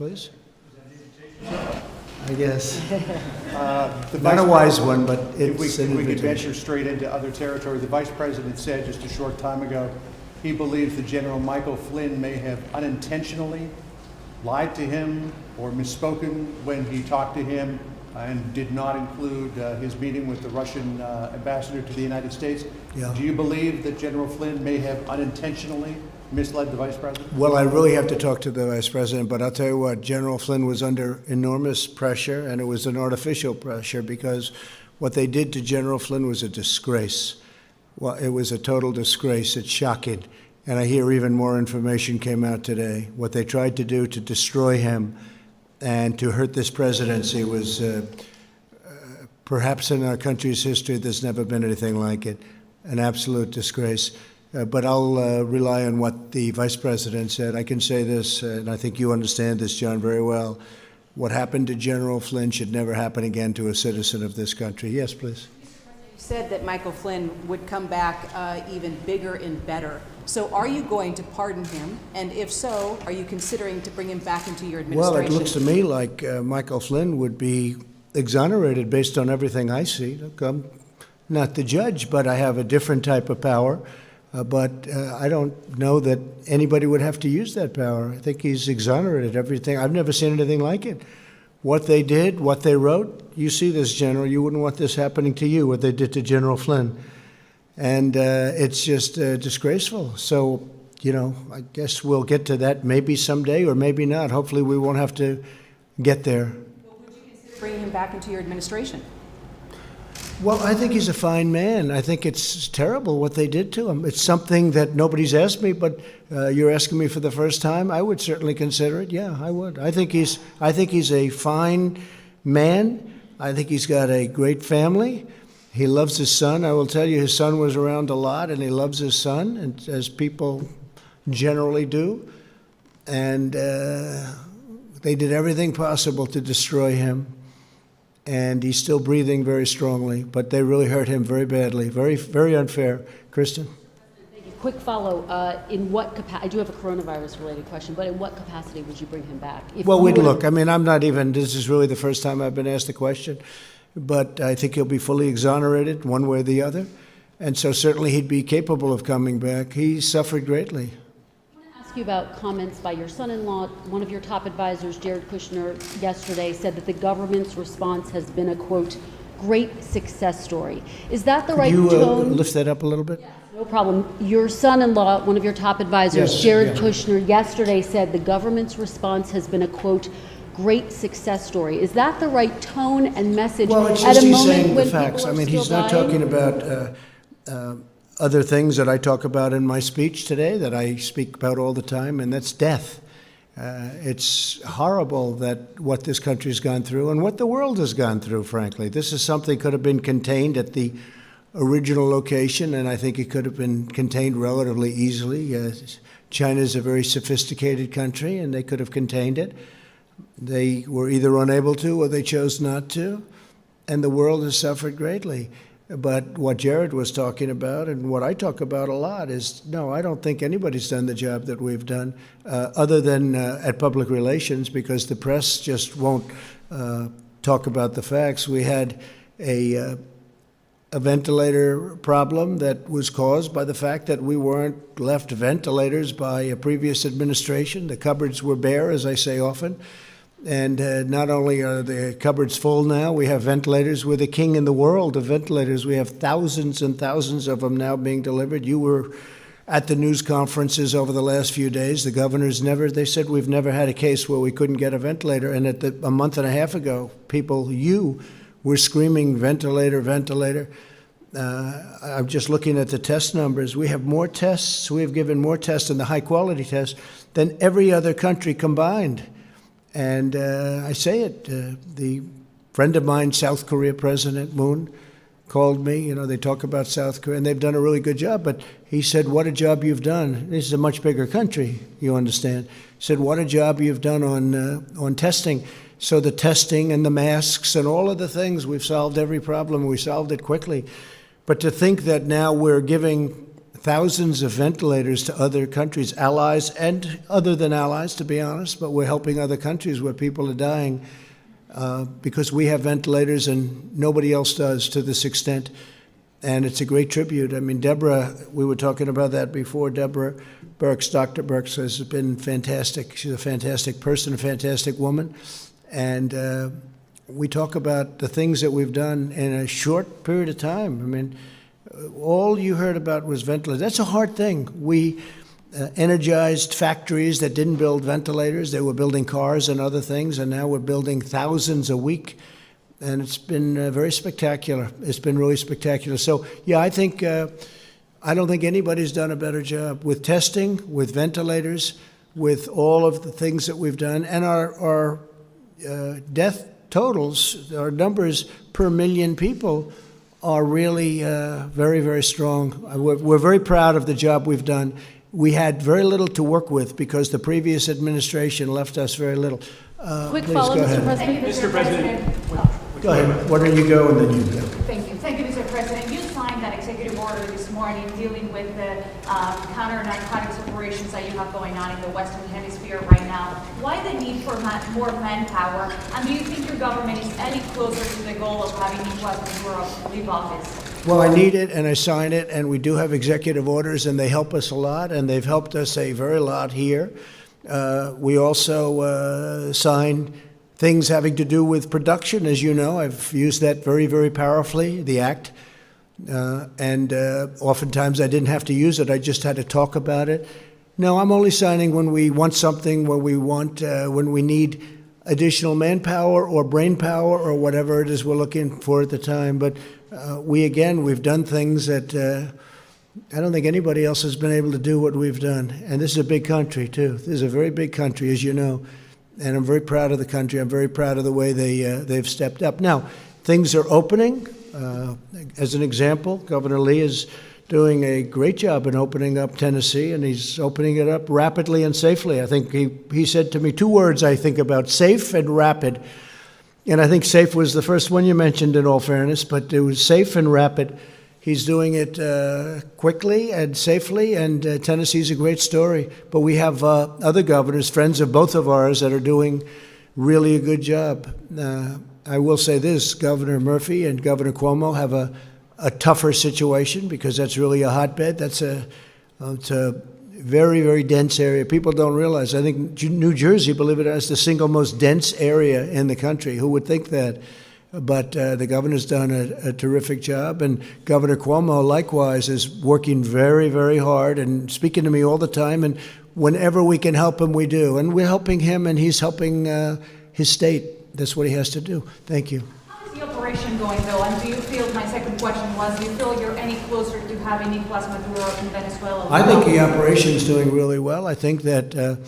please. I guess. The Not a wise one, but If it's an we could invitation. venture straight into other territory, the Vice President said just a short time ago, he believes that General Michael Flynn may have unintentionally lied to him or misspoken when he talked to him and did not include his meeting with the Russian ambassador to the United States. Yeah. Do you believe that General Flynn may have unintentionally misled the Vice President? Well, I really have to talk to the Vice President, but I'll tell you what, General Flynn was under enormous pressure, and it was an artificial pressure, because what they did to General Flynn was a disgrace. Well, it was a total disgrace. It's shocking. And I hear even more information came out today. What they tried to do to destroy him and to hurt this presidency was perhaps in our country's history, there's never been anything like it. An absolute disgrace. But I'll rely on what the Vice President said. I can say this, and I think you understand this, John, very well. What happened to General Flynn should never happen again to a citizen of this country. Yes, please. You said that Michael Flynn would come back even bigger and better. So are you going to pardon him? And if so, are you considering to bring him back into your administration? Well, it looks to me like Michael Flynn would be exonerated based on everything I see. Look, I'm not the judge, but I have a different type of power. But I don't know that anybody would have to use that power. I think he's exonerated everything. I've never seen anything like it. What they did, what they wrote, you see this, General. You wouldn't want this happening to you, what they did to General Flynn. And it's just disgraceful. So, you know, I guess we'll get to that maybe someday or maybe not. Hopefully we won't have to get there. Well, would you consider bringing him back into your administration? Well, I think he's a fine man. I think it's terrible what they did to him. It's something that nobody's asked me, but you're asking me for the first time. I would certainly consider it. Yeah, I would. I think he's a fine man. I think he's got a great family. He loves his son. I will tell you, his son was around a lot, and he loves his son, and as people generally do. And they did everything possible to destroy him. And he's still breathing very strongly, but they really hurt him very badly. Very, very unfair. Kristen? Thank you. Quick follow. In what capacity, I do have a coronavirus-related question, but in what capacity would you bring him back? Well, we'd look. I mean, I'm not even, this is really the first time I've been asked the question, but I think he'll be fully exonerated one way or the other. And so certainly he'd be capable of coming back. He suffered greatly. Ask you about comments by your son-in-law. One of your top advisors, Jared Kushner, yesterday said that the government's response has been a, quote, great success story. Is that the right Could you tone? lift that up a little bit? Yes, no problem. Your son-in-law, one of your top advisors, Yes, Jared yeah. Kushner, yesterday said the government's response has been a, quote, great success story. Is that the right tone and message Well, it's at just a he's moment saying when the facts. people I are mean, still he's not dying? talking about other things that I talk about in my speech today that I speak about all the time, and that's death. It's horrible that what this country's gone through and what the world has gone through, frankly. This is something that could have been contained at the original location, and I think it could have been contained relatively easily. China's a very sophisticated country, and they could have contained it. They were either unable to or they chose not to, and the world has suffered greatly. But what Jared was talking about, and what I talk about a lot, is no, I don't think anybody's done the job that we've done, other than at public relations, because the press just won't talk about the facts. We had a ventilator problem that was caused by the fact that we weren't left ventilators by a previous administration. The cupboards were bare, as I say often. And not only are the cupboards full now, we have ventilators. We're the king in the world of ventilators. We have thousands and thousands of them now being delivered. You were at the news conferences over the last few days. The governors they said we've never had a case where we couldn't get a ventilator. And a month and a half ago, you were screaming, ventilator, ventilator. I'm just looking at the test numbers. We have more tests. We have given more tests, and the high-quality tests, than every other country combined. And I say it, the friend of mine, South Korea President Moon, called me. You know, they talk about South Korea, and they've done a really good job. But he said, what a job you've done. This is a much bigger country, you understand. He said, what a job you've done on testing. So the testing and the masks and all of the things, we've solved every problem. We solved it quickly. But to think that now we're giving thousands of ventilators to other countries, allies and other than allies, to be honest, but we're helping other countries where people are dying because we have ventilators and nobody else does to this extent. And it's a great tribute. I mean, Deborah, we were talking about that before. Deborah Birx, Dr. Birx, has been fantastic. She's a fantastic person, a fantastic woman. And we talk about the things that we've done in a short period of time. I mean, all you heard about was ventilators. That's a hard thing. We energized factories that didn't build ventilators. They were building cars and other things, and now we're building thousands a week. And it's been very spectacular. It's been really spectacular. So, yeah, I don't think anybody's done a better job with testing, with ventilators, with all of the things that we've done. And our death totals, our numbers per million people are really very, very strong. We're very proud of the job we've done. We had very little to work with because the previous administration left us very little. Quick Please follow, go Mr. ahead. President. Mr. President. Go ahead. Why don't you go and then you go. Thank you. Thank you, Mr. President. You signed that executive order this morning dealing with the counter-narcotics operations that you have going on in the Western Hemisphere right now. Why the need for more manpower? And do you think your government is any closer to the goal of having Nicolas Maduro leave office? Well, I need it, and I sign it, and we do have executive orders, and they help us a lot, and they've helped us a very lot here. We also signed things having to do with production, as you know. I've used that very, very powerfully, the act. And oftentimes I didn't have to use it. I just had to talk about it. No, I'm only signing when we want something, when we need additional manpower or brain power or whatever it is we're looking for at the time. But we've done things that I don't think anybody else has been able to do what we've done. And this is a big country, too. This is a very big country, as you know. And I'm very proud of the country. I'm very proud of the way they've stepped up. Now, things are opening. As an example, Governor Lee is doing a great job in opening up Tennessee, and he's opening it up rapidly and safely. I think he said to me 2 words I think about: safe and rapid. And I think safe was the first one you mentioned, in all fairness, but it was safe and rapid. He's doing it quickly and safely, and Tennessee's a great story. But we have other governors, friends of both of ours, that are doing really a good job. I will say this: Governor Murphy and Governor Cuomo have a tougher situation because that's really a hotbed. It's a very, very dense area. People don't realize. I think New Jersey, believe it or not, is the single most dense area in the country. Who would think that? But the governor's done a terrific job, and Governor Cuomo, likewise, is working very, very hard and speaking to me all the time, and whenever we can help him, we do. And we're helping him, and he's helping his state. That's what he has to do. Thank you. How is the operation going, though? And do you feel, my second question was, do you feel you're any closer to having Nicolas Maduro in Venezuela? I think the operation is doing really well. I think that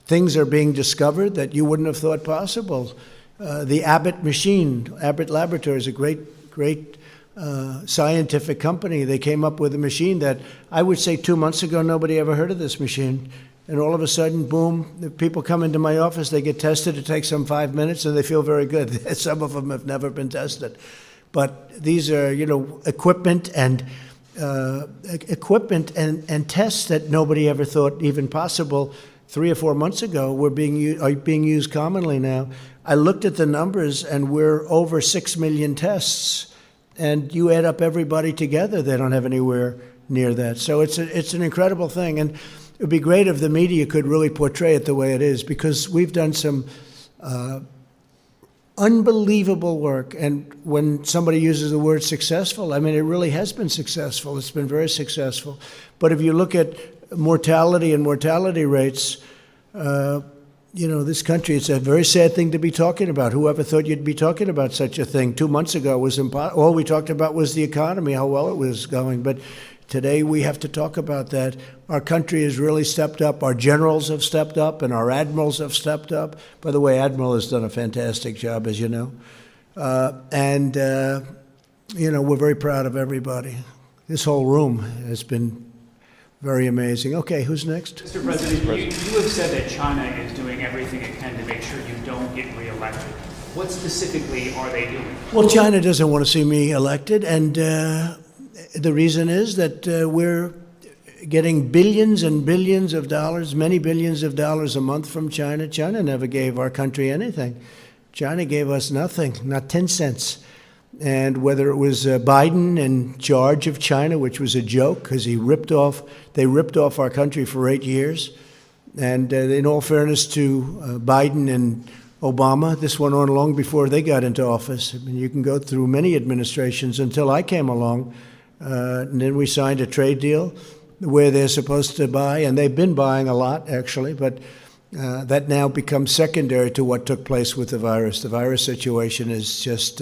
things are being discovered that you wouldn't have thought possible. The Abbott machine, Abbott Laboratories, a great scientific company. They came up with a machine that I would say 2 months ago, nobody ever heard of this machine. And all of a sudden, boom, the people come into my office, they get tested. It takes them 5 minutes, and they feel very good. Some of them have never been tested. But these are, equipment and tests that nobody ever thought even possible 3 or 4 months ago are being used commonly now. I looked at the numbers, and we're over 6 million tests. And you add up everybody together, they don't have anywhere near that. So it's an incredible thing. And it would be great if the media could really portray it the way it is, because we've done some unbelievable work. And when somebody uses the word successful, I mean, it really has been successful. It's been very successful. But if you look at mortality and mortality rates, this country, it's a very sad thing to be talking about. Whoever thought you'd be talking about such a thing 2 months ago was impossible. All we talked about was the economy, how well it was going. But today we have to talk about that. Our country has really stepped up. Our generals have stepped up, and our admirals have stepped up. By the way, Admiral has done a fantastic job, as you know. We're very proud of everybody. This whole room has been very amazing. Okay, who's next? Mr. President, you have said that China is doing everything it can to make sure you don't get reelected. What specifically are they doing? Well, China doesn't want to see me elected, and the reason is that we're getting billions and billions of dollars, many billions of dollars a month from China. China never gave our country anything. China gave us nothing, not 10 cents. And whether it was Biden in charge of China, which was a joke because they ripped off our country for 8 years. And in all fairness to Biden and Obama, this went on long before they got into office. I mean, you can go through many administrations until I came along, and then we signed a trade deal where they're supposed to buy, and they've been buying a lot, actually, but that now becomes secondary to what took place with the virus. The virus situation is just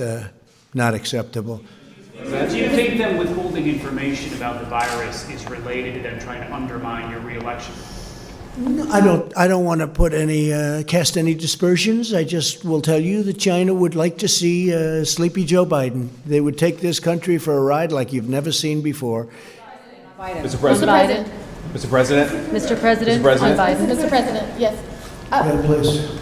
not acceptable. Do you think them withholding information about the virus is related to them trying to undermine your reelection? No, I don't want to put any cast any dispersions. I just will tell you that China would like to see sleepy Joe Biden. They would take this country for a ride like you've never seen before. Biden. Mr. President. Mr. President. Mr. President. Mr. President. On Biden. Mr. President, yes. Yeah, please.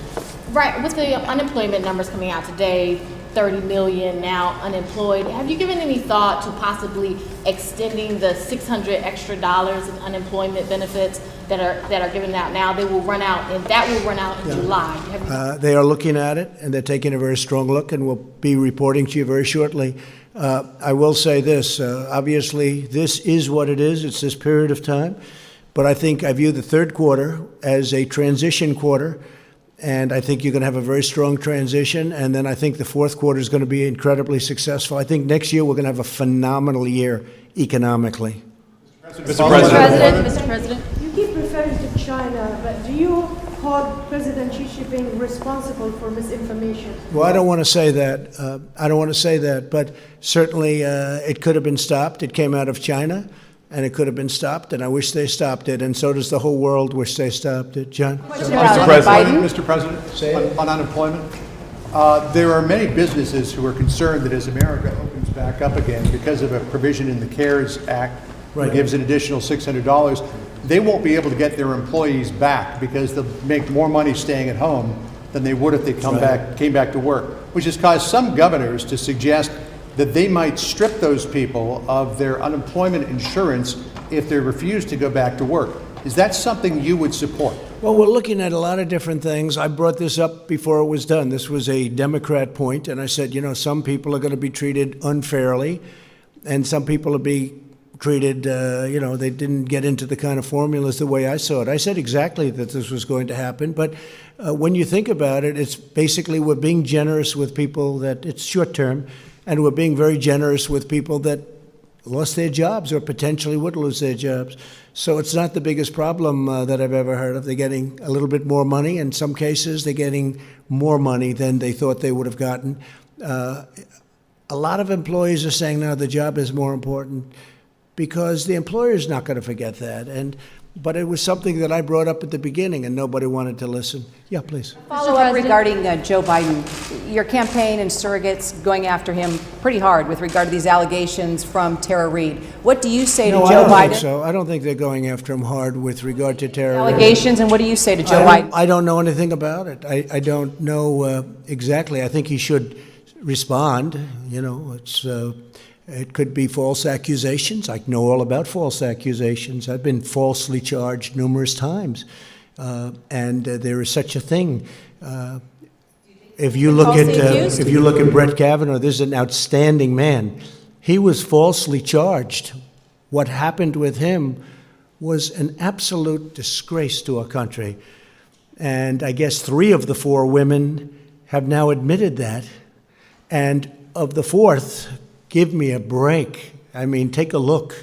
Right, with the unemployment numbers coming out today, 30 million now unemployed, have you given any thought to possibly extending the $600 extra in unemployment benefits that are given out now? They will run out, and that will run out in July. Have you They are looking at it, and they're taking a very strong look, and we'll be reporting to you very shortly. I will say this, obviously, this is what it is. It's this period of time. But I think I view the third quarter as a transition quarter, and I think you're going to have a very strong transition, and then I think the fourth quarter is going to be incredibly successful. I think next year we're going to have a phenomenal year economically. Mr. President. Mr. President. You keep referring to China, but do you hold President Xi Jinping responsible for misinformation? Well, I don't want to say that. I don't want to say that, but certainly it could have been stopped. It came out of China, and it could have been stopped, and I wish they stopped it, and so does the whole world wish they stopped it. John? Mr. President. Mr. President, on unemployment, there are many businesses who are concerned that as America opens back up again, because of a provision in the CARES Act that gives an additional $600, they won't be able to get their employees back because they'll make more money staying at home than they would if they came back to work, which has caused some governors to suggest that they might strip those people of their unemployment insurance if they refuse to go back to work. Is that something you would support? Well, we're looking at a lot of different things. I brought this up before it was done. This was a Democrat point, and I said, you know, some people are going to be treated unfairly, and some people will be treated, they didn't get into the kind of formulas the way I saw it. I said exactly that this was going to happen, but when you think about it, it's basically we're being generous with people that it's short term, and we're being very generous with people that lost their jobs or potentially would lose their jobs. So it's not the biggest problem that I've ever heard of. They're getting a little bit more money. In some cases, they're getting more money than they thought they would have gotten. A lot of employees are saying now the job is more important because the employer is not going to forget that. But it was something that I brought up at the beginning, and nobody wanted to listen. Yeah, please. Follow up regarding Joe Biden. Your campaign and surrogates going after him pretty hard with regard to these allegations from Tara Reid. What do you say to Joe Biden? No, I don't think so. I don't think they're going after him hard with regard to Tara Reid. Allegations, and what do you say to Joe Biden? I don't know anything about it. I don't know exactly. I think he should respond. You know, it could be false accusations. I know all about false accusations. I've been falsely charged numerous times, and there is such a thing. If you look at Brett Kavanaugh, this is an outstanding man. He was falsely charged. What happened with him was an absolute disgrace to our country, and I guess 3 of the 4 women have now admitted that, and of the 4th. Give me a break. I mean, take a look.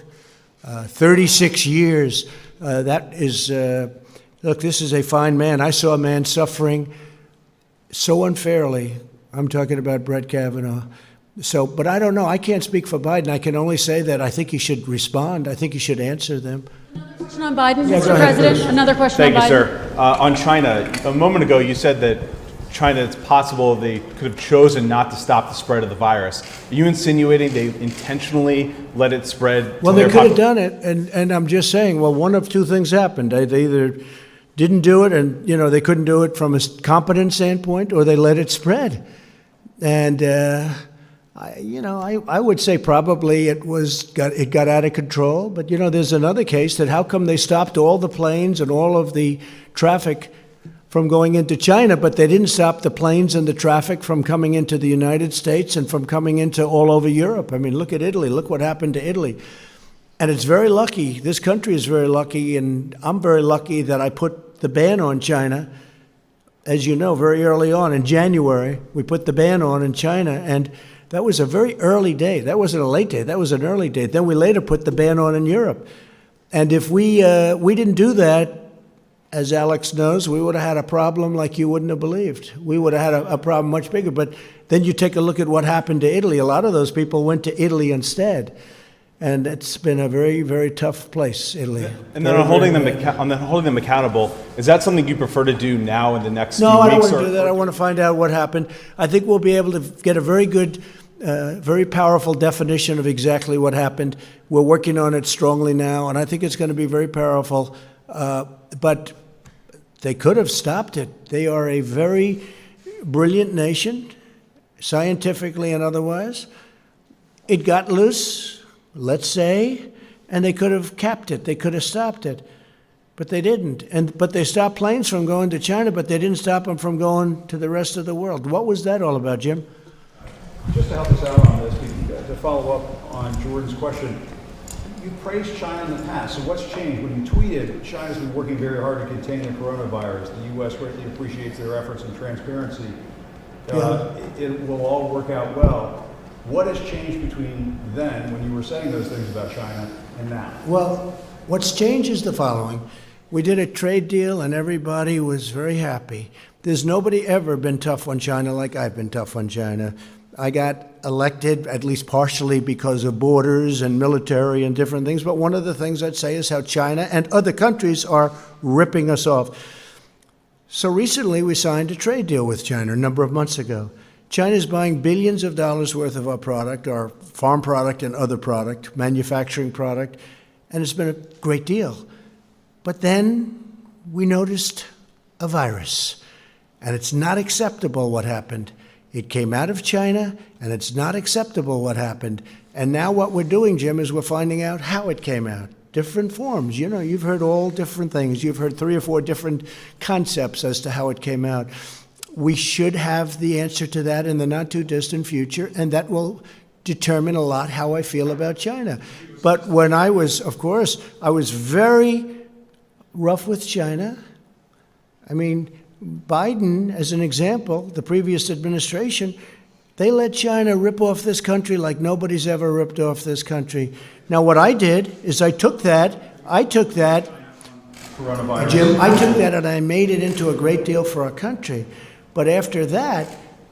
36 years. That is, look, this is a fine man. I saw a man suffering so unfairly. I'm talking about Brett Kavanaugh. But I don't know. I can't speak for Biden. I can only say that I think he should respond. I think he should answer them. Another question on Biden, Yeah, Mr. President. Another question Thank on you, Biden. sir. On China, a moment ago you said that China, it's possible they could have chosen not to stop the spread of the virus. Are you insinuating they intentionally let it spread? Well, they could have done it, and I'm just saying, well, one of 2 things happened. They either didn't do it, and, they couldn't do it from a competent standpoint, or they let it spread. And I would say probably it got out of control. But there's another case that how come they stopped all the planes and all of the traffic from going into China, but they didn't stop the planes and the traffic from coming into the United States and from coming into all over Europe. I mean, look at Italy. Look what happened to Italy. And it's very lucky. This country is very lucky, and I'm very lucky that I put the ban on China. As you know, very early on in January, we put the ban on in China, and that was a very early date. That wasn't a late date. That was an early date. Then we later put the ban on in Europe. And if we didn't do that, as Alex knows, we would have had a problem like you wouldn't have believed. We would have had a problem much bigger. But then you take a look at what happened to Italy. A lot of those people went to Italy instead. And it's been a very, very tough place, Italy. And then on holding them accountable, is that something you prefer to do now in the next few weeks? No, I don't want to do that. I want to find out what happened. I think we'll be able to get a very good, very powerful definition of exactly what happened. We're working on it strongly now, and I think it's going to be very powerful. But they could have stopped it. They are a very brilliant nation, scientifically and otherwise. It got loose, let's say, and they could have capped it. They could have stopped it, but they didn't. But they stopped planes from going to China, but they didn't stop them from going to the rest of the world. What was that all about, Jim? Just to help us out on this, to follow up on Jordan's question, you praised China in the past, so what's changed? When you tweeted, China's been working very hard to contain the coronavirus. The U.S. greatly appreciates their efforts and transparency. It will all work out well. What has changed between then, when you were saying those things about China, and now? Well, what's changed is the following. We did a trade deal, and everybody was very happy. There's nobody ever been tough on China like I've been tough on China. I got elected, at least partially, because of borders and military and different things. But one of the things I'd say is how China and other countries are ripping us off. So recently, we signed a trade deal with China a number of months ago. China's buying billions of dollars worth of our product, our farm product and other product, manufacturing product, and it's been a great deal. But then we noticed a virus, and it's not acceptable what happened. It came out of China, and it's not acceptable what happened. And now what we're doing, Jim, is we're finding out how it came out. Different forms. You've heard all different things. You've heard 3 or 4 different concepts as to how it came out. We should have the answer to that in the not-too-distant future, and that will determine a lot how I feel about China. But when I was very rough with China. I mean, Biden, as an example, the previous administration, they let China rip off this country like nobody's ever ripped off this country. Now, what I did is I took that, Coronavirus. Jim, I took that and I made it into a great deal for our country. But after that,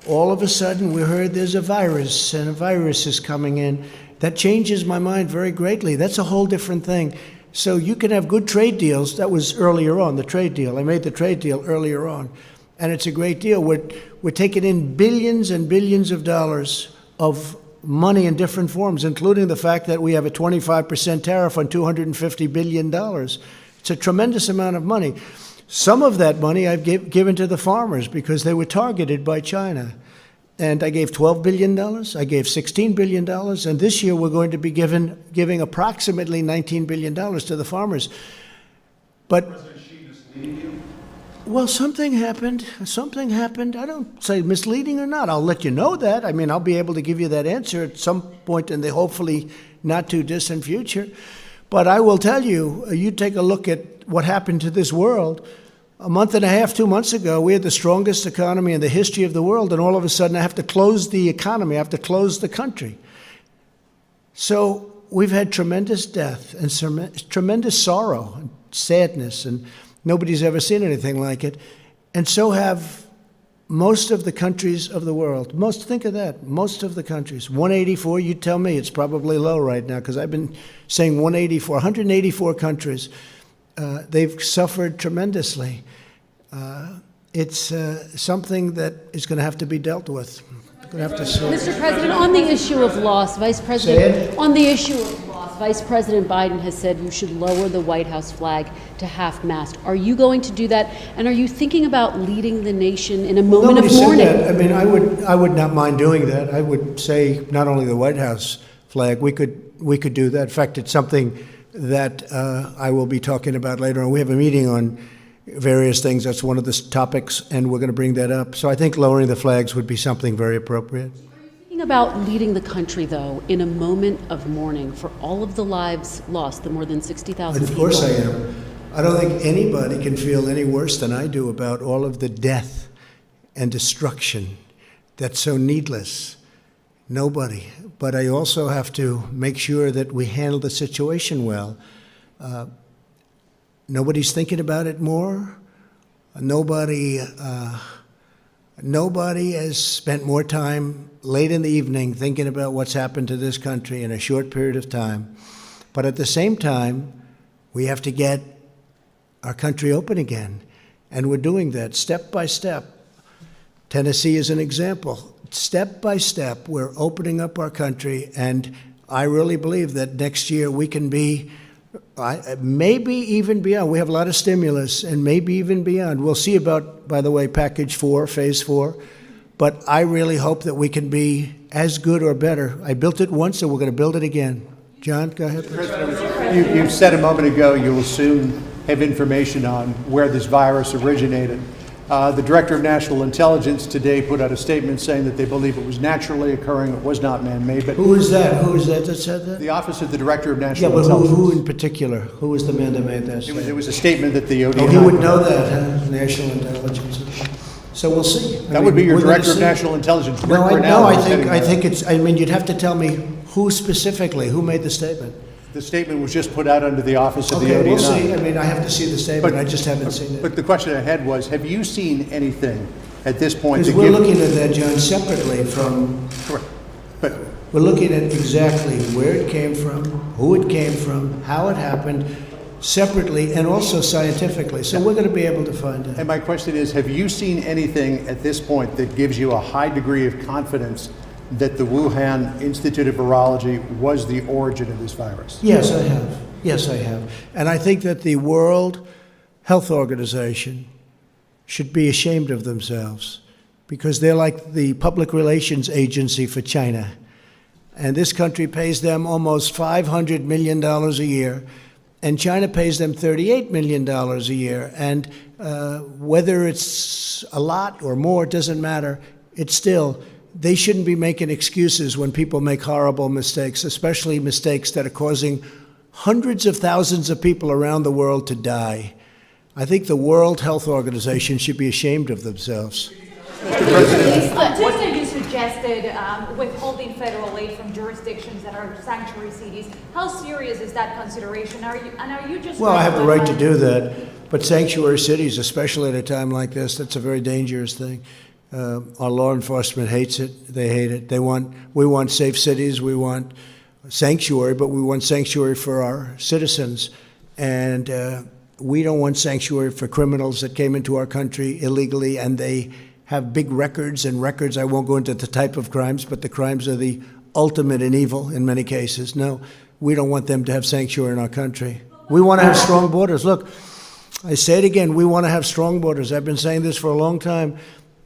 all of a sudden we heard there's a virus and a virus is coming in. That changes my mind very greatly. That's a whole different thing. So you can have good trade deals. That was earlier on, the trade deal. I made the trade deal earlier on. And it's a great deal. We're taking in billions and billions of dollars of money in different forms, including the fact that we have a 25% tariff on $250 billion. It's a tremendous amount of money. Some of that money I've given to the farmers because they were targeted by China. And I gave $12 billion, I gave $16 billion, and this year we're going to be giving approximately $19 billion to the farmers. But, well, something happened. I don't say misleading or not. I'll let you know that. I mean, I'll be able to give you that answer at some point in the hopefully not too distant future. But I will tell you, you take a look at what happened to this world. A month and a half, 2 months ago, we had the strongest economy in the history of the world, and all of a sudden I have to close the economy, I have to close the country. So we've had tremendous death and tremendous sorrow and sadness, and nobody's ever seen anything like it. And so have most of the countries of the world. Think of that, most of the countries. 184, you tell me, it's probably low right now, because I've been saying 184, 184 countries. They've suffered tremendously. It's something that is going to have to be dealt with. Mr. President, on the issue of loss, Vice President, on the issue of loss, Vice President Biden has said you should lower the White House flag to half-mast. Are you going to do that? And are you thinking about leading the nation in a moment Nobody of said mourning? that. I mean, I would not mind doing that. I would say not only the White House flag, we could do that. In fact, it's something that I will be talking about later on. We have a meeting on various things. That's one of the topics, and we're going to bring that up. So I think lowering the flags would be something very appropriate. Thinking about leading the country, though, in a moment of mourning for all of the lives lost, the more than 60,000 people. Of course I am. I don't think anybody can feel any worse than I do about all of the death and destruction that's so needless. Nobody. But I also have to make sure that we handle the situation well. Nobody's thinking about it more. Nobody has spent more time late in the evening thinking about what's happened to this country in a short period of time. But at the same time, we have to get our country open again. And we're doing that step by step. Tennessee is an example. Step by step, we're opening up our country. And I really believe that next year we can be, maybe even beyond. We have a lot of stimulus, and maybe even beyond. We'll see about, by the way, package 4, phase 4. But I really hope that we can be as good or better. I built it once, and we're going to build it again. John, go ahead. You said a moment ago you will soon have information on where this virus originated. The Director of National Intelligence today put out a statement saying that they believe it was naturally occurring, it was not man-made. But Who is that? Who is that that said that? the Office of the Director of Yeah, National but Intelligence. who in particular? Who was the man that made that It statement? was a statement that the ODNI... Oh, he would know that, huh? National Intelligence. So we'll see. That would be your we're gonna Director of see. National Intelligence. No, Rick I Grinnell is heading think that. it's, I mean, you'd have to tell me who specifically, who made the statement. The statement was just put out under the Office of the Okay, ODNI. we'll see. I mean, I have to see the statement. I just haven't seen it. But the question I had was, have you seen anything at this point Because to we're give... looking at that, John, separately from, Correct. But we're looking at exactly where it came from, who it came from, how it happened, separately and also scientifically. So we're going to be able to find out. And my question is, have you seen anything at this point that gives you a high degree of confidence that the Wuhan Institute of Virology was the origin of this virus? Yes, I have. Yes, I have. And I think that the World Health Organization should be ashamed of themselves because they're like the public relations agency for China. And this country pays them almost $500 million a year, and China pays them $38 million a year. And whether it's a lot or more, it doesn't matter. It's still, they shouldn't be making excuses when people make horrible mistakes, especially mistakes that are causing hundreds of thousands of people around the world to die. I think the World Health Organization should be ashamed of themselves. Just as you suggested, withholding federal aid from jurisdictions that are sanctuary cities, how serious is that consideration? Are you just... Well, I have the right to do that, but sanctuary cities, especially at a time like this, that's a very dangerous thing. Our law enforcement hates it. They hate it. We want safe cities. We want sanctuary, but we want sanctuary for our citizens. And we don't want sanctuary for criminals that came into our country illegally, and they have big records and records. I won't go into the type of crimes, but the crimes are the ultimate in evil in many cases. No, we don't want them to have sanctuary in our country. We want to have strong borders. Look, I say it again, we want to have strong borders. I've been saying this for a long time,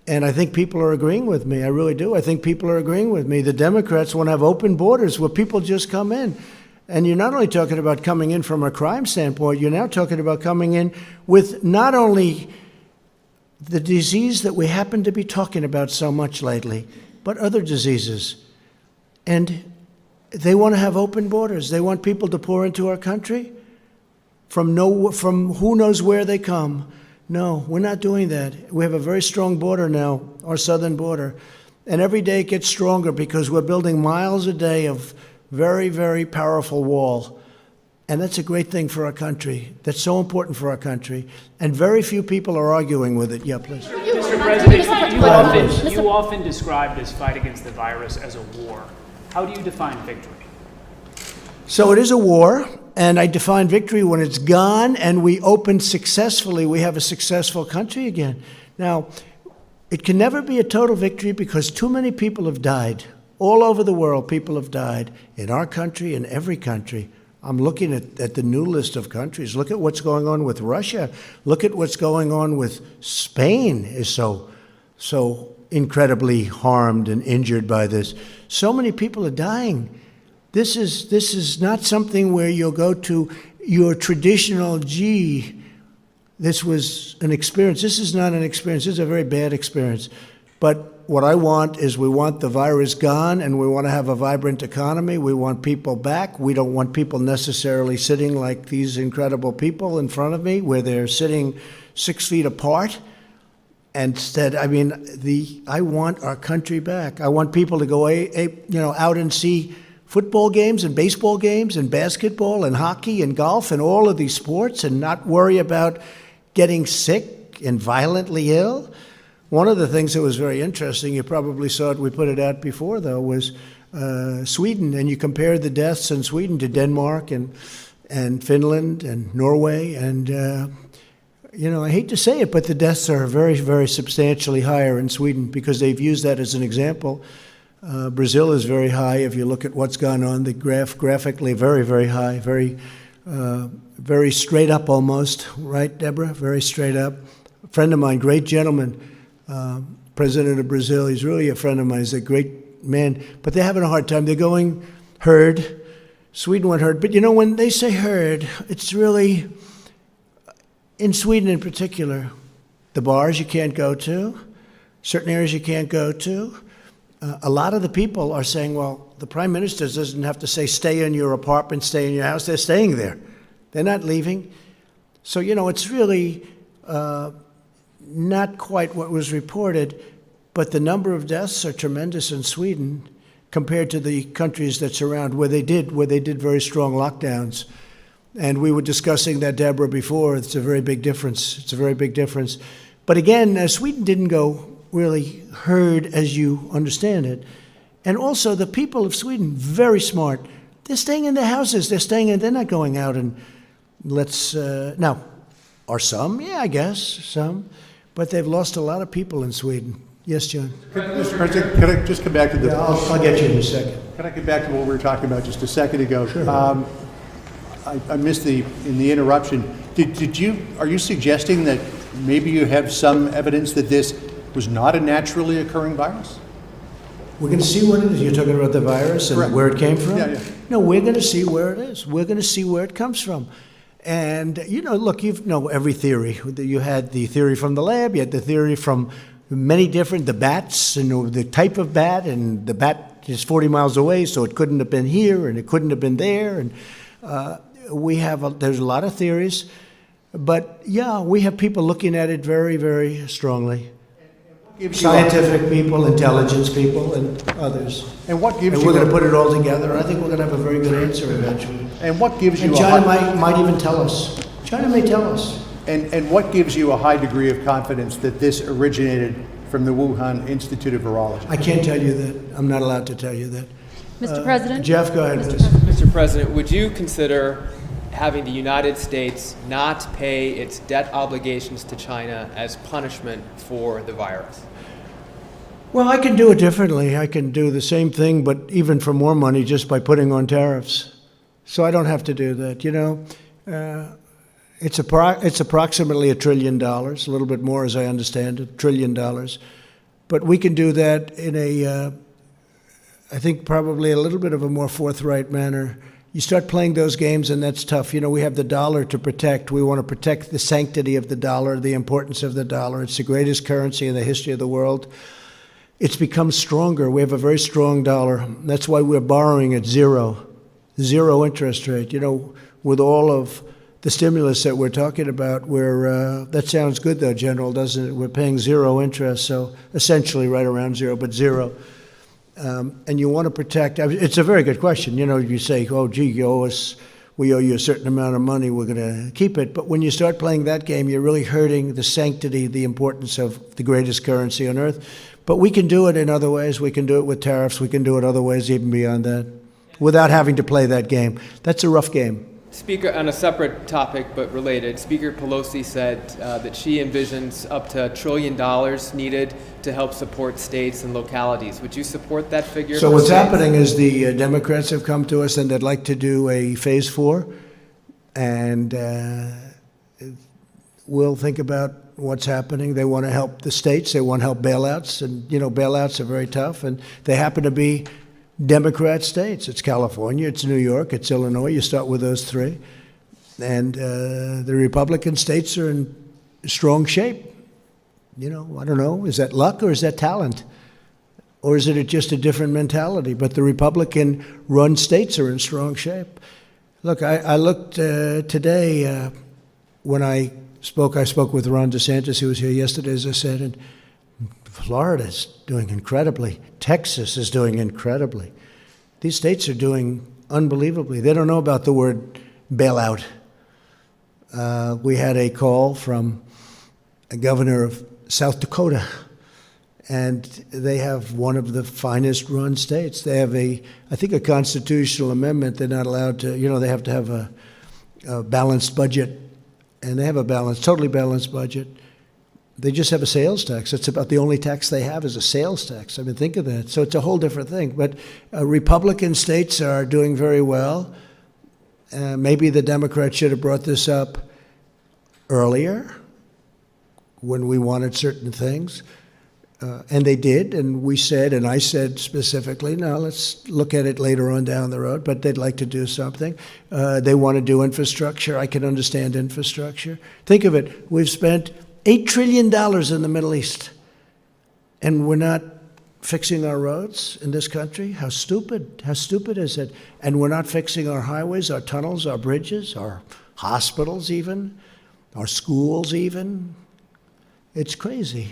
and I think people are agreeing with me. I really do. I think people are agreeing with me. The Democrats want to have open borders where people just come in. And you're not only talking about coming in from a crime standpoint, you're now talking about coming in with not only the disease that we happen to be talking about so much lately, but other diseases. And they want to have open borders. They want people to pour into our country from who knows where they come. No, we're not doing that. We have a very strong border now, our southern border. And every day it gets stronger because we're building miles a day of very, very powerful wall. And that's a great thing for our country. That's so important for our country. And very few people are arguing with it. Yeah, please. Mr. President, you often describe this fight against the virus as a war. How do you define victory? So it is a war, and I define victory when it's gone and we open successfully. We have a successful country again. Now, it can never be a total victory because too many people have died. All over the world, people have died. In our country, in every country, I'm looking at the new list of countries. Look at what's going on with Russia. Look at what's going on with Spain is so incredibly harmed and injured by this. So many people are dying. This is not something where you'll go to your traditional, this was an experience. This is not an experience. This is a very bad experience. But what I want is we want the virus gone, and we want to have a vibrant economy. We want people back. We don't want people necessarily sitting like these incredible people in front of me, where they're sitting 6 feet apart. Instead, I want our country back. I want people to go, out and see football games and baseball games and basketball and hockey and golf and all of these sports, and not worry about getting sick and violently ill. One of the things that was very interesting, you probably saw it, we put it out before though, was Sweden, and you compared the deaths in Sweden to Denmark and Finland and Norway, and I hate to say it, but the deaths are very, very substantially higher in Sweden because they've used that as an example. Brazil is very high if you look at what's gone on, the graphically very, very high, very straight up almost, right, Deborah? Very straight up. A friend of mine, great gentleman, president of Brazil, he's really a friend of mine, he's a great man, but they're having a hard time. They're going herd. Sweden went herd. But when they say herd, it's really, in Sweden in particular, the bars you can't go to, certain areas you can't go to. A lot of the people are saying, well, the prime minister doesn't have to say stay in your apartment, stay in your house. They're staying there. They're not leaving. So, it's really not quite what was reported, but the number of deaths are tremendous in Sweden compared to the countries that surround where they did very strong lockdowns. And we were discussing that, Deborah, before. It's a very big difference. It's a very big difference. But again, Sweden didn't go really herd as you understand it. And also the people of Sweden, very smart. They're staying in their houses. They're not going out and now, are some? Yeah, I guess, some. But they've lost a lot of people in Sweden. Yes, John? Mr. President, could I just come back to the... Yeah, I'll get you in a second. Can I get back to what we were talking about just a second ago? Sure. I missed in the interruption. Are you suggesting that maybe you have some evidence that this was not a naturally occurring virus? We're going to see what it is. You're talking about the virus and Correct. where it came from? Yeah. No, we're going to see where it is. We're going to see where it comes from. And, look, you know every theory. You had the theory from the lab. You had the theory from many different, the bats and the type of bat. And the bat is 40 miles away, so it couldn't have been here and it couldn't have been there. And there's a lot of theories. But, yeah, we have people looking at it very, very strongly. Scientific people, intelligence people, and others. And what gives we're going to put it all together. I think we're going to have a very good answer eventually. And what gives you and China might even tell us. China may tell us. And what gives you a high degree of confidence that this originated from the Wuhan Institute of Virology? I can't tell you that. I'm not allowed to tell you that. Mr. President? Jeff, go ahead. Mr. President, would you consider having the United States not pay its debt obligations to China as punishment for the virus? Well, I can do it differently. I can do the same thing, but even for more money just by putting on tariffs. So I don't have to do that. It's approximately $1 trillion, a little bit more as I understand it, $1 trillion. But we can do that in I think probably a little bit of a more forthright manner. You start playing those games, and that's tough. We have the dollar to protect. We want to protect the sanctity of the dollar, the importance of the dollar. It's the greatest currency in the history of the world. It's become stronger. We have a very strong dollar. That's why we're borrowing at zero interest rate. With all of the stimulus that we're talking about, that sounds good though, General, doesn't it? We're paying zero interest, so essentially right around zero, but zero. And you want to protect, it's a very good question. You say, oh, gee, we owe you a certain amount of money, we're going to keep it. But when you start playing that game, you're really hurting the sanctity, the importance of the greatest currency on earth. But we can do it in other ways. We can do it with tariffs. We can do it other ways even beyond that without having to play that game. That's a rough game. Speaker, on a separate topic but related, Speaker Pelosi said that she envisions up to $1 trillion needed to help support states and localities. Would you support that figure? So for what's states? happening is the Democrats have come to us and they'd like to do a phase 4, and we'll think about what's happening. They want to help the states. They want to help bailouts, and bailouts are very tough, and they happen to be Democrat states. It's California, it's New York, it's Illinois. You start with those three. And the Republican states are in strong shape. I don't know, is that luck or is that talent? Or is it just a different mentality? But the Republican-run states are in strong shape. Look, I looked today when I spoke with Ron DeSantis, who was here yesterday, as I said, and Florida's doing incredibly. Texas is doing incredibly. These states are doing unbelievably. They don't know about the word bailout. We had a call from a governor of South Dakota, and they have one of the finest run states. They have I think a constitutional amendment. They're not allowed to, they have to have a balanced budget, and they have a totally balanced budget. They just have a sales tax. That's about the only tax they have is a sales tax. I mean, think of that. So it's a whole different thing. But Republican states are doing very well. Maybe the Democrats should have brought this up earlier when we wanted certain things. And they did, and we said, and I said specifically, no, let's look at it later on down the road, but they'd like to do something. They want to do infrastructure. I can understand infrastructure. Think of it. We've spent $8 trillion in the Middle East, and we're not fixing our roads in this country? How stupid is it? And we're not fixing our highways, our tunnels, our bridges, our hospitals even, our schools even. It's crazy.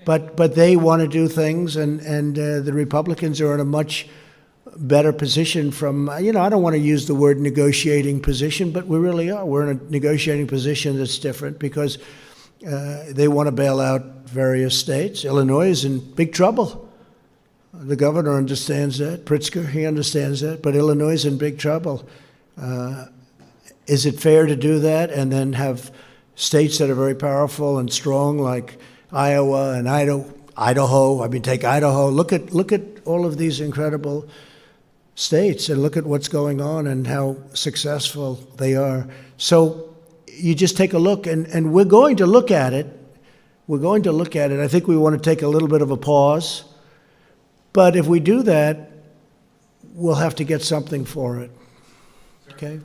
But they want to do things, and the Republicans are in a much better position from, I don't want to use the word negotiating position, but we really are. We're in a negotiating position that's different because they want to bail out various states. Illinois is in big trouble. The governor understands that. Pritzker, he understands that. But Illinois is in big trouble. Is it fair to do that and then have states that are very powerful and strong like Iowa and Idaho? I mean, take Idaho. Look at all of these incredible states and look at what's going on and how successful they are. So you just take a look, and we're going to look at it. We're going to look at it. I think we want to take a little bit of a pause. But if we do that, we'll have to get something for it. Okay?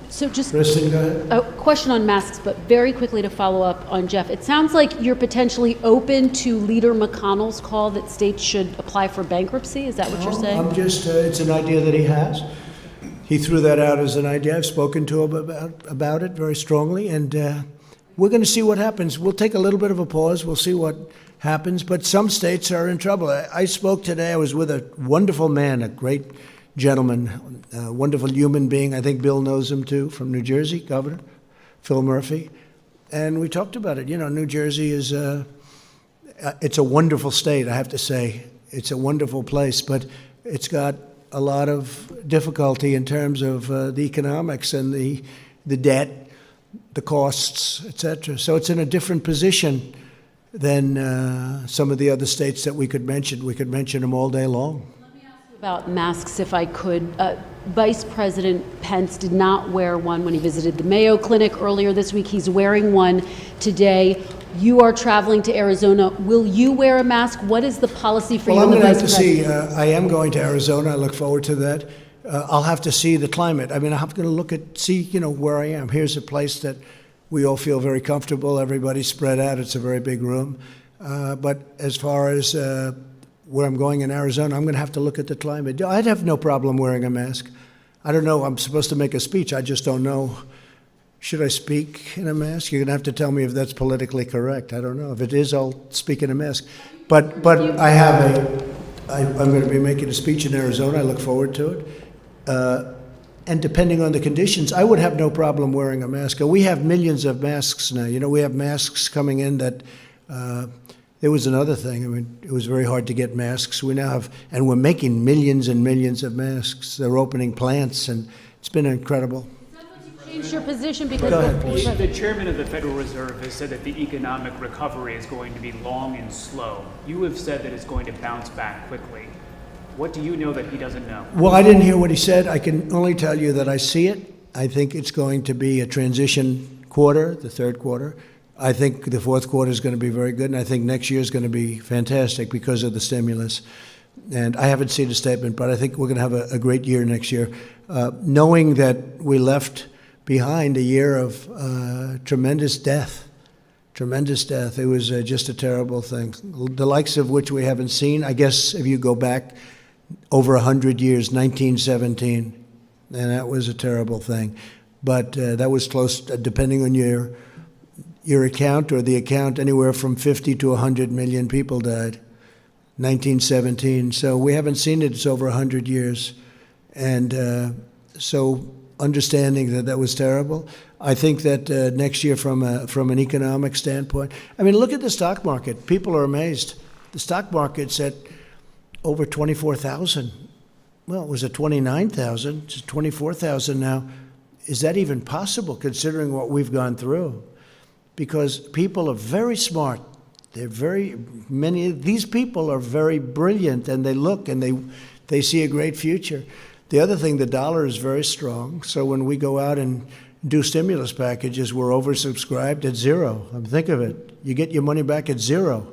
So just Kristen, go ahead. a question on masks, but very quickly to follow up on Jeff. It sounds like you're potentially open to Leader McConnell's call that states should apply for bankruptcy. Is that what you're saying? I'm just, it's an idea that he has. He threw that out as an idea. I've spoken to him about it very strongly, and we're going to see what happens. We'll take a little bit of a pause. We'll see what happens, but some states are in trouble. I spoke today. I was with a wonderful man, a great gentleman, a wonderful human being. I think Bill knows him too, from New Jersey, Governor Phil Murphy, and we talked about it. New Jersey is it's a wonderful state, I have to say. It's a wonderful place, but it's got a lot of difficulty in terms of the economics and the debt, the costs, et cetera. So it's in a different position than some of the other states that we could mention. We could mention them all day long. Let me ask you about masks, if I could. Vice President Pence did not wear one when he visited the Mayo Clinic earlier this week. He's wearing one today. You are traveling to Arizona. Will you wear a mask? What is the policy for you Well, I'm and the going to have Vice to President? see. I am going to Arizona. I look forward to that. I'll have to see the climate. I mean, I'm going to see where I am. Here's a place that we all feel very comfortable. Everybody's spread out. It's a very big room. But as far as where I'm going in Arizona, I'm going to have to look at the climate. I'd have no problem wearing a mask. I don't know. I'm supposed to make a speech. I just don't know. Should I speak in a mask? You're going to have to tell me if that's politically correct. I don't know. If it is, I'll speak in a mask. But I'm going to be making a speech in Arizona. I look forward to it. And depending on the conditions, I would have no problem wearing a mask. We have millions of masks now. We have masks coming in that there was another thing. I mean, it was very hard to get masks. We now have, and we're making millions and millions of masks. They're opening plants, and it's been incredible. Is that Change your position because Go ahead, before- please. The chairman of the Federal Reserve has said that the economic recovery is going to be long and slow. You have said that it's going to bounce back quickly. What do you know that he doesn't know? Well, I didn't hear what he said. I can only tell you that I see it. I think it's going to be a transition quarter, the third quarter. I think the fourth quarter is going to be very good, and I think next year is going to be fantastic because of the stimulus. And I haven't seen a statement, but I think we're going to have a great year next year. Knowing that we left behind a year of tremendous death. Tremendous death. It was just a terrible thing, the likes of which we haven't seen. I guess if you go back over 100 years, 1917, and that was a terrible thing. But that was close, depending on your account or the account, anywhere from 50 to 100 million people died. 1917. So we haven't seen it. It's over 100 years. And so understanding that that was terrible, I think that next year from an economic standpoint, I mean, look at the stock market. People are amazed. The stock market's at over 24,000. Well, it was at 29,000. It's 24,000 now. Is that even possible considering what we've gone through? Because people are very smart. These people are very brilliant, and they look and they see a great future. The other thing, the dollar is very strong. So when we go out and do stimulus packages, we're oversubscribed at zero. Think of it. You get your money back at zero.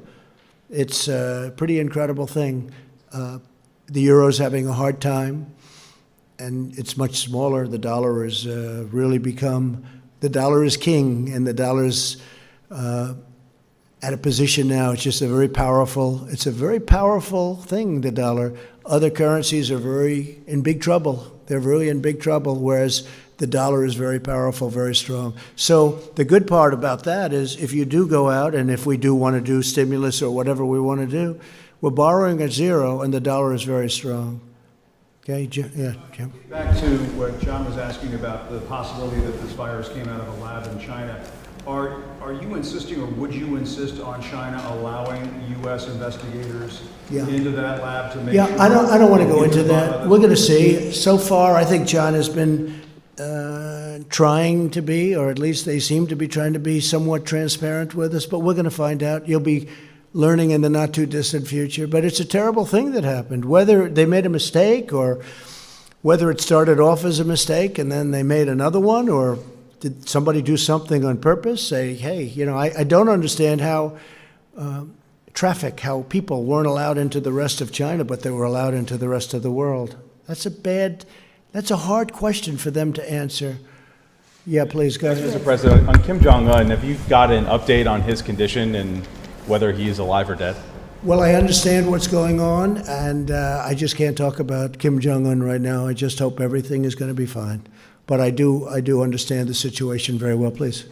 It's a pretty incredible thing. The euro's having a hard time, and it's much smaller. The dollar has really become, the dollar is king, and the dollar's at a position now. It's just it's a very powerful thing, the dollar. Other currencies are in big trouble. They're really in big trouble, whereas the dollar is very powerful, very strong. So the good part about that is if you do go out and if we do want to do stimulus or whatever we want to do, we're borrowing at zero and the dollar is very strong. Okay, Jim? Back to what John was asking about the possibility that this virus came out of a lab in China. Are you insisting, or would you insist on China allowing U.S. investigators into that lab to make sure? I don't want to go into that. We're going to see. So far, I think China's been trying to be, or at least they seem to be trying to be somewhat transparent with us, but we're going to find out. You'll be learning in the not too distant future. But it's a terrible thing that happened. Whether they made a mistake or whether it started off as a mistake and then they made another one, or did somebody do something on purpose? Say, hey, I don't understand how how people weren't allowed into the rest of China, but they were allowed into the rest of the world. That's a hard question for them to answer. Yeah, please, go ahead. Mr. President, on Kim Jong-un, have you got an update on his condition and whether he is alive or dead? Well, I understand what's going on, and I just can't talk about Kim Jong-un right now. I just hope everything is going to be fine. But I do understand the situation very well. Please.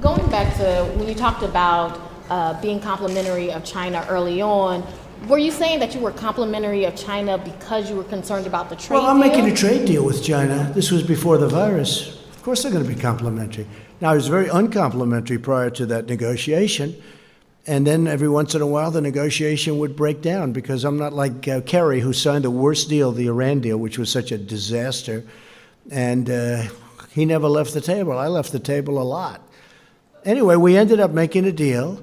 Going back to when you talked about being complimentary of China early on, were you saying that you were complimentary of China because you were concerned about the trade Well, I'm deal? making a trade deal with China. This was before the virus. Of course they're going to be complimentary. Now, I was very uncomplimentary prior to that negotiation. And then every once in a while, the negotiation would break down because I'm not like Kerry, who signed the worst deal, the Iran deal, which was such a disaster. And he never left the table. I left the table a lot. Anyway, we ended up making a deal.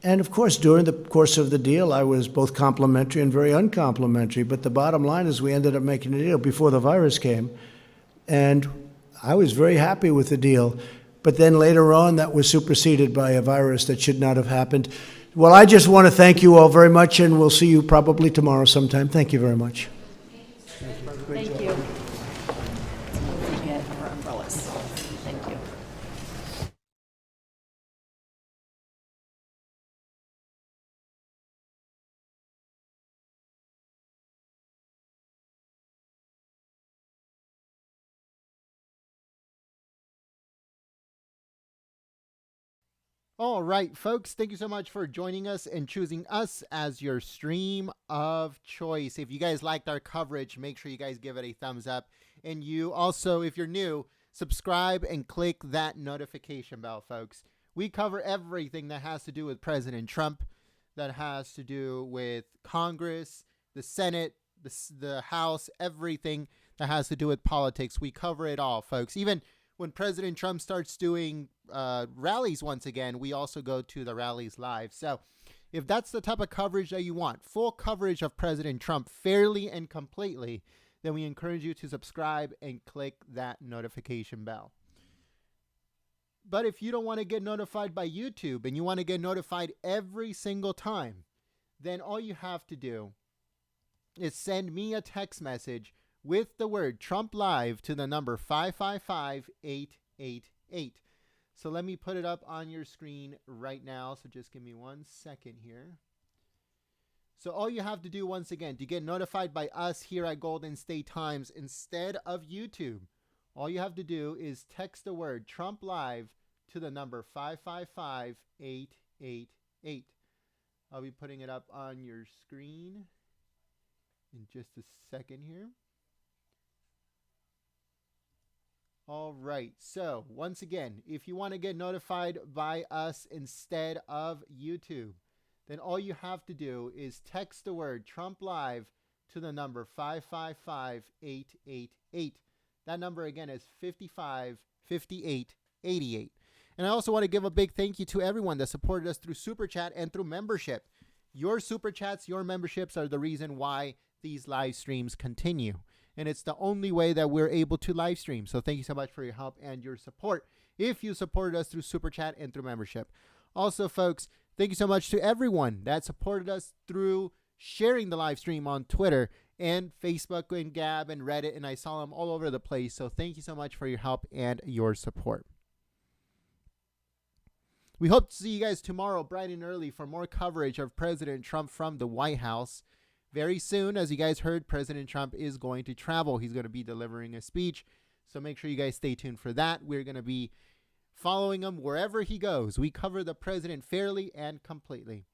And of course, during the course of the deal, I was both complimentary and very uncomplimentary. But the bottom line is we ended up making a deal before the virus came. And I was very happy with the deal. But then later on, that was superseded by a virus that should not have happened. Well, I just want to thank you all very much, and we'll see you probably tomorrow sometime. Thank you very much. Thank you. Get our umbrellas. Thank you. All right, folks, thank you so much for joining us and choosing us as your stream of choice. If you guys liked our coverage, make sure you guys give it a thumbs up. And you also, if you're new, subscribe and click that notification bell, folks. We cover everything that has to do with President Trump, that has to do with Congress, the Senate, the House, everything that has to do with politics. We cover it all, folks. Even when President Trump starts doing rallies once again, we also go to the rallies live. So if that's the type of coverage that you want, full coverage of President Trump fairly and completely, then we encourage you to subscribe and click that notification bell. But if you don't want to get notified by YouTube and you want to get notified every single time, then all you have to do is send me a text message with the word Trump Live to the number 555-888. So let me put it up on your screen right now. So just give me 1 second here. So all you have to do, once again, to get notified by us here at Golden State Times instead of YouTube, all you have to do is text the word Trump Live to the number 555-888. I'll be putting it up on your screen in just a second here. All right. So once again, if you want to get notified by us instead of YouTube, then all you have to do is text the word Trump Live to the number 555-888. That number again is 555888. And I also want to give a big thank you to everyone that supported us through Super Chat and through membership. Your Super Chats, your memberships are the reason why these live streams continue. And it's the only way that we're able to live stream. So thank you so much for your help and your support if you supported us through Super Chat and through membership. Also, folks, thank you so much to everyone that supported us through sharing the live stream on Twitter and Facebook and Gab and Reddit, and I saw them all over the place. So thank you so much for your help and your support. We hope to see you guys tomorrow bright and early for more coverage of President Trump from the White House. Very soon, as you guys heard, President Trump is going to travel. He's going to be delivering a speech. So make sure you guys stay tuned for that. We're going to be following him wherever he goes. We cover the president fairly and completely.